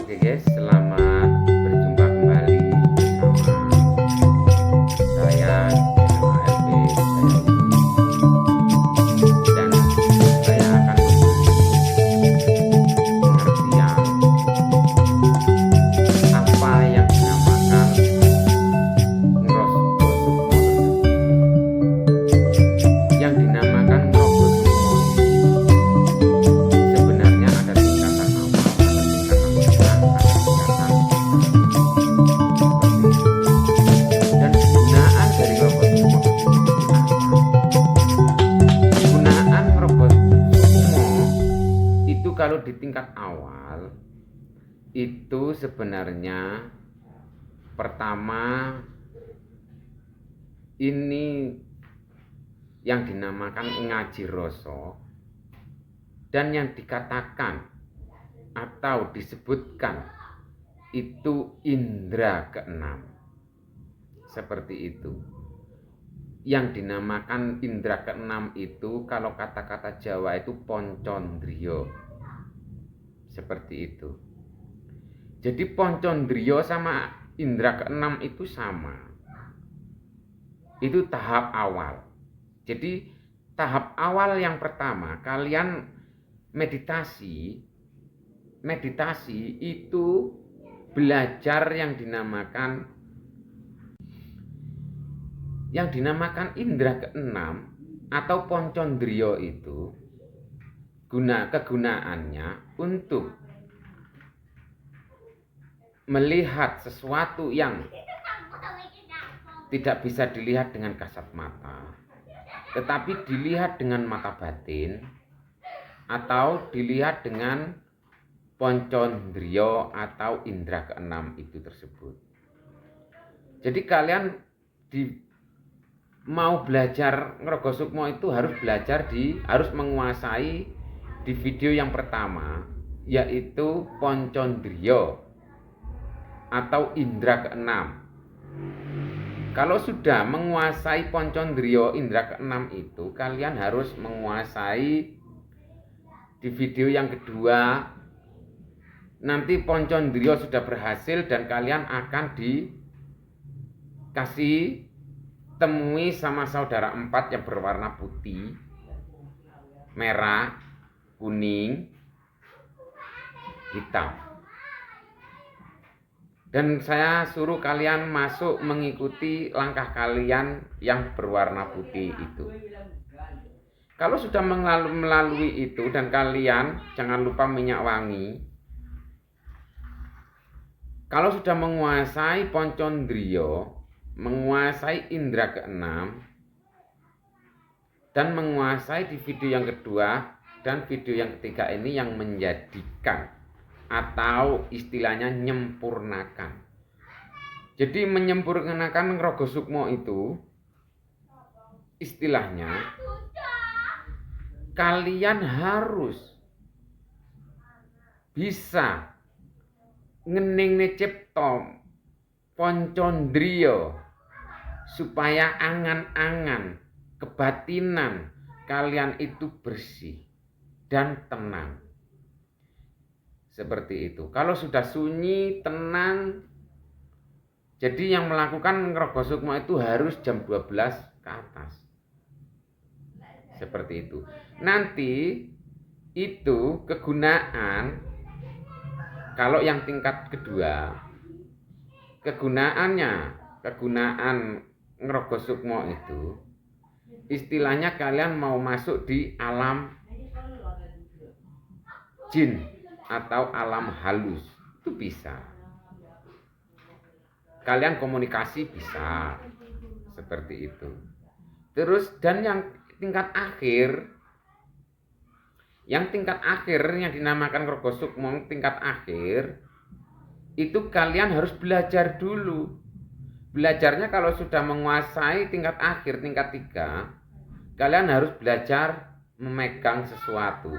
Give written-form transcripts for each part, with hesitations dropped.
Oke guys, selamat berjumpa kembali bersama saya channel ALP Budaya Uni, dan saya akan memberi pengertian apa yang dinamakan ngrosok sukmo tersebut. Yang dinamakan ngrosok sukmo sebenarnya ada tingkatan awal, ada tingkatan tengah, ada tingkatan akhir, seperti itu. Dan penggunaan dari ngrosok sukmo tersebut itu apa? Penggunaan ngrosok sukmo itu kalau di tingkat awal itu sebenarnya pertama ini yang dinamakan ngaji rasa, dan yang dikatakan atau disebutkan itu indera keenam, seperti itu. Yang dinamakan indera keenam itu kalau kata-kata Jawa itu poncondrio, seperti itu. Jadi poncondrio sama indera keenam itu sama, itu tahap awal. Jadi tahap awal yang pertama, kalian meditasi itu belajar yang dinamakan indera keenam atau poncondrio itu. Kegunaannya untuk melihat sesuatu yang tidak bisa dilihat dengan kasat mata, tetapi dilihat dengan mata batin atau dilihat dengan poncondrio atau indera keenam itu tersebut. Jadi kalian mau belajar ngroko sukmo itu harus harus menguasai di video yang pertama, yaitu poncondrio atau indera keenam. Kalau sudah menguasai poncondrio indera keenam itu, kalian harus menguasai di video yang kedua. Nanti poncondrio sudah berhasil dan kalian akan dikasih temui sama saudara 4 yang berwarna putih, merah, kuning, hitam. Dan saya suruh kalian masuk mengikuti langkah kalian yang berwarna putih itu. Kalau sudah melalui itu, dan kalian jangan lupa minyak wangi. Kalau sudah menguasai poncondrio, menguasai indera keenam, dan menguasai di video yang kedua dan video yang ketiga ini yang menjadikan atau istilahnya nyempurnakan. Jadi menyempurnakan ngroko sukmo itu istilahnya kalian harus bisa ngeningne cipta poncondrio supaya angan-angan kebatinan kalian itu bersih dan tenang. Seperti itu. Kalau sudah sunyi, tenang, jadi yang melakukan ngroko sukmo itu harus jam 12 ke atas. Seperti itu. Nanti itu kegunaan, kalau yang tingkat kedua, kegunaan ngroko sukmo itu istilahnya kalian mau masuk di alam jin atau alam halus, itu bisa. Kalian komunikasi bisa, seperti itu. Terus dan yang tingkat akhir yang dinamakan ngroko sukmo tingkat akhir itu kalian harus belajar dulu. Belajarnya kalau sudah menguasai tingkat akhir, tingkat 3, kalian harus belajar memegang sesuatu.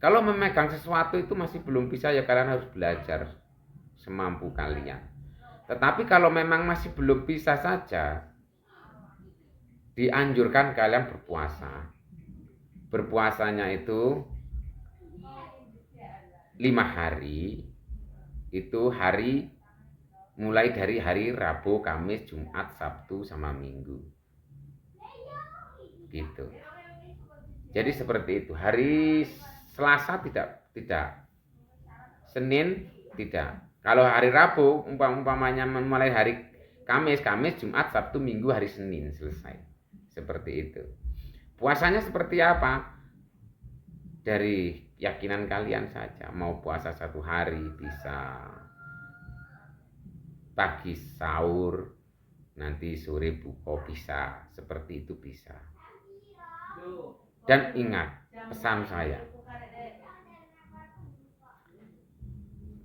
Kalau memegang sesuatu itu masih belum bisa, ya kalian harus belajar semampu kalian. Tetapi kalau memang masih belum bisa saja, dianjurkan kalian berpuasa. Berpuasanya itu 5 hari itu hari mulai dari hari Rabu, Kamis, Jumat, Sabtu sama Minggu. Gitu. Jadi seperti itu. Hari Selasa tidak. Senin tidak. Kalau hari Rabu umpamanya mulai hari Kamis, Jumat, Sabtu, Minggu, hari Senin selesai. Seperti itu. Puasanya seperti apa? Dari keyakinan kalian saja. Mau puasa 1 hari bisa, pagi sahur, nanti sore buka bisa. Seperti itu bisa. Dan ingat pesan saya.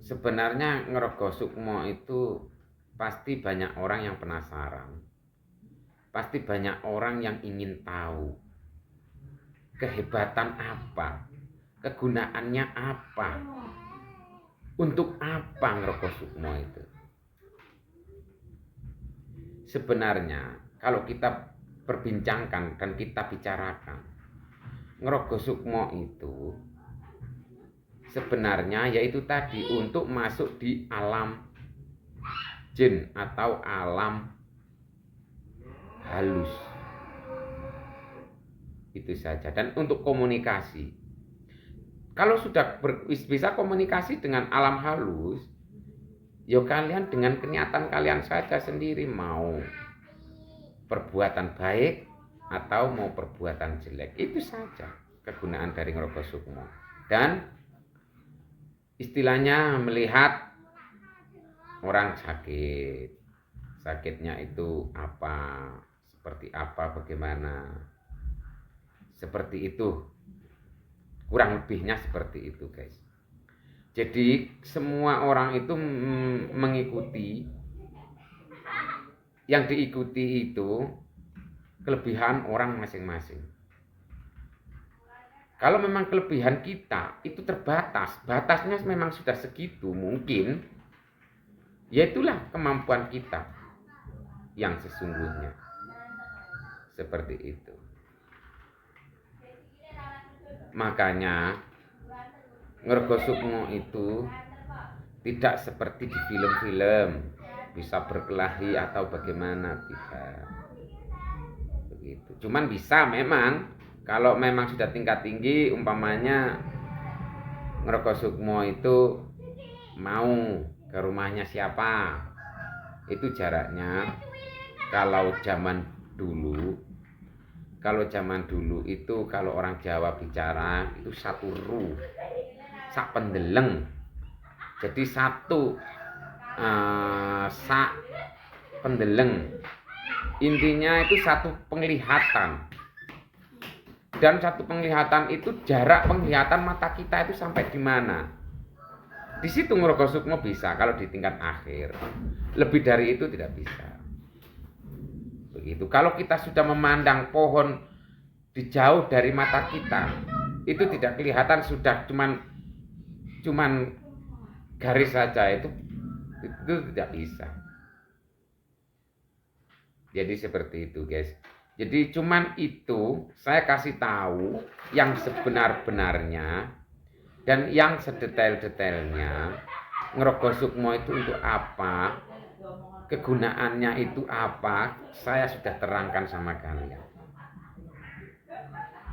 Sebenarnya Ngroko Sukmo itu pasti banyak orang yang penasaran. Pasti banyak orang yang ingin tahu kehebatan apa, kegunaannya apa, untuk apa Ngroko Sukmo itu. Sebenarnya kalau kita perbincangkan dan kita bicarakan, Ngroko Sukmo itu sebenarnya yaitu tadi untuk masuk di alam jin atau alam halus. Itu saja. Dan untuk komunikasi, kalau sudah bisa komunikasi dengan alam halus, ya kalian dengan kenyataan kalian saja sendiri mau perbuatan baik atau mau perbuatan jelek. Itu saja kegunaan dari Ngroko Sukmo. Dan istilahnya melihat orang sakit, sakitnya itu apa, seperti apa, bagaimana, seperti itu, kurang lebihnya seperti itu guys. Jadi semua orang itu mengikuti, yang diikuti itu kelebihan orang masing-masing. Kalau memang kelebihan kita itu terbatas, batasnya memang sudah segitu mungkin, ya itulah kemampuan kita yang sesungguhnya. Seperti itu. Makanya Ngroko Sukmo itu tidak seperti di film-film bisa berkelahi atau bagaimana, tidak begitu. Cuman bisa memang kalau memang sudah tingkat tinggi, umpamanya Ngroko Sukmo itu mau ke rumahnya siapa, itu jaraknya. Kalau zaman dulu itu kalau orang Jawa bicara itu satu ru, sak pendeleng. Jadi satu sak pendeleng. Intinya itu satu penglihatan. Dan satu penglihatan itu jarak penglihatan mata kita itu sampai di mana. Di situ Ngroko Sukmo bisa kalau di tingkat akhir. Lebih dari itu tidak bisa. Begitu. Kalau kita sudah memandang pohon di jauh dari mata kita, itu tidak kelihatan, sudah cuman garis saja, itu tidak bisa. Jadi seperti itu guys. Jadi cuman itu saya kasih tahu yang sebenar-benarnya dan yang sedetail-detailnya. Ngroko Sukmo itu untuk apa, kegunaannya itu apa, saya sudah terangkan sama kalian.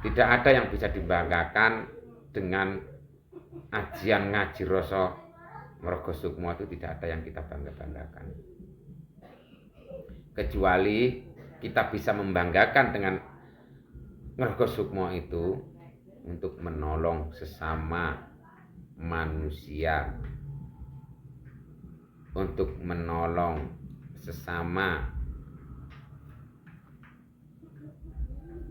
Tidak ada yang bisa dibanggakan dengan ajian ngaji rasa Ngroko Sukmo, itu tidak ada yang kita bangga-banggakan. Kecuali kita bisa membanggakan dengan Ngroko Sukmo itu untuk menolong sesama manusia, untuk menolong sesama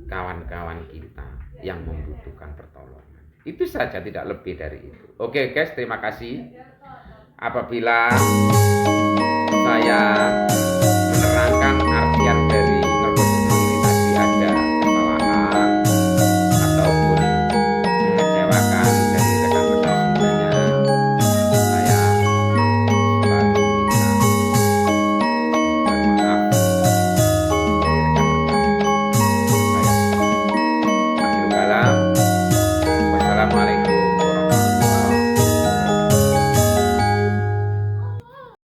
kawan-kawan kita yang membutuhkan pertolongan. Itu saja, tidak lebih dari itu. Oke guys, terima kasih. Apabila saya